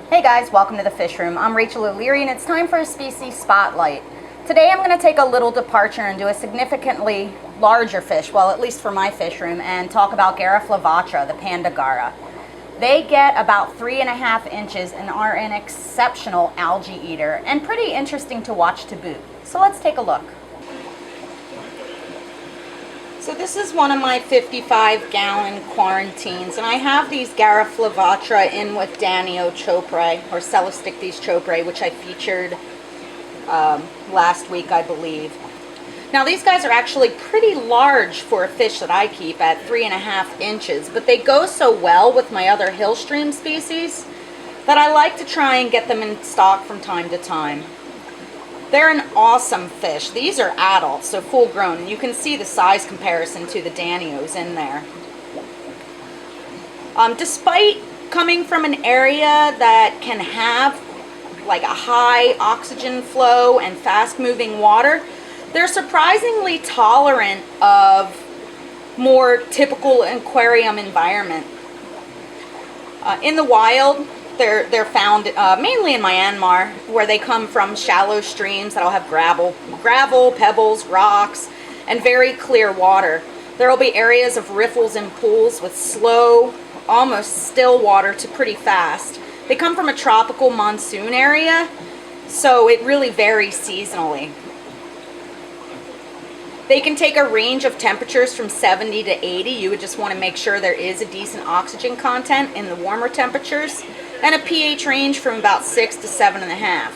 Hey guys, welcome to the Fish Room. I'm Rachel O'Leary and it's time for a species spotlight. Today I'm going to take a little departure and do a significantly larger fish, well at least for my fish room, and talk about Garra flavatra, the Panda Garra. They get about 3.5 inches and are an exceptional algae eater and pretty interesting to watch to boot. So let's take a look. So this is one of my 55-gallon quarantines, and I have these Garra flavatra in with Danio choprae, or Celestichthys choprae, which I featured last week, I believe. Now these guys are actually pretty large for a fish that I keep at 3.5 inches, but they go so well with my other hill stream species that I like to try and get them in stock from time to time. They're an awesome fish. These are adults, so full grown, and you can see the size comparison to the Danios in there. Despite coming from an area that can have like a high oxygen flow and fast moving water, they're surprisingly tolerant of more typical aquarium environment. In the wild, they're found mainly in Myanmar, where they come from shallow streams that'll have gravel, pebbles, rocks, and very clear water. There will be areas of riffles and pools with slow, almost still water to pretty fast. They come from a tropical monsoon area, so it really varies seasonally. They can take a range of temperatures from 70 to 80. You would just want to make sure there is a decent oxygen content in the warmer temperatures, and a pH range from about 6 to 7.5.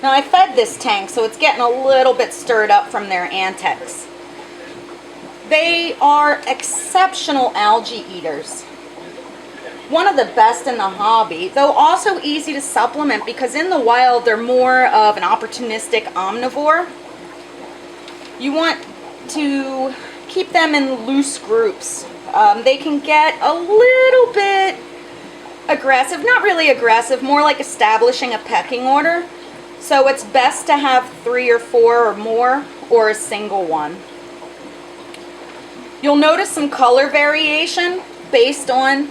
Now I fed this tank, so it's getting a little bit stirred up from their antics. They are exceptional algae eaters. One of the best in the hobby, though also easy to supplement because in the wild they're more of an opportunistic omnivore. You want to keep them in loose groups. They can get a little bit aggressive, not really aggressive, more like establishing a pecking order. So it's best to have 3 or 4 or more, or a single one. You'll notice some color variation based on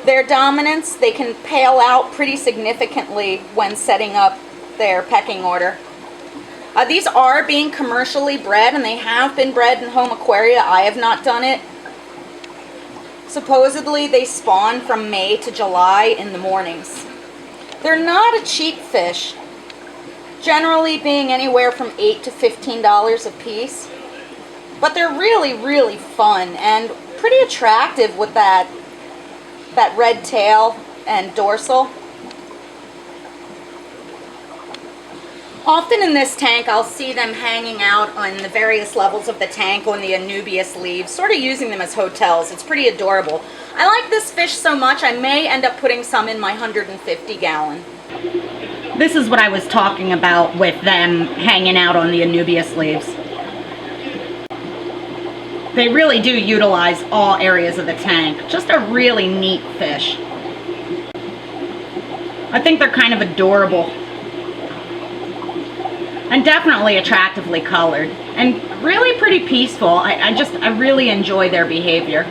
their dominance. They can pale out pretty significantly when setting up their pecking order. These are being commercially bred, and they have been bred in home aquaria. I have not done it. Supposedly they spawn from May to July in the mornings. They're not a cheap fish, generally being anywhere from $8 to $15 a piece, but they're really, really fun and pretty attractive with that red tail and dorsal. Often in this tank, I'll see them hanging out on the various levels of the tank on the anubias leaves, sort of using them as hotels. It's pretty adorable. I like this fish so much, I may end up putting some in my 150-gallon. This is what I was talking about with them hanging out on the anubias leaves. They really do utilize all areas of the tank. Just a really neat fish. I think they're kind of adorable. And definitely attractively colored, and really pretty peaceful. I really enjoy their behavior.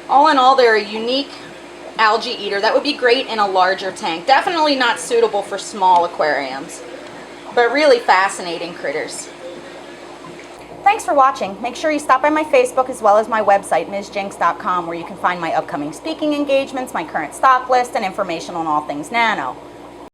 All in all, they're a unique algae eater that would be great in a larger tank. Definitely not suitable for small aquariums, but really fascinating critters. Thanks for watching. Make sure you stop by my Facebook as well as my website, MsJinx.com, where you can find my upcoming speaking engagements, my current stock list, and information on all things nano.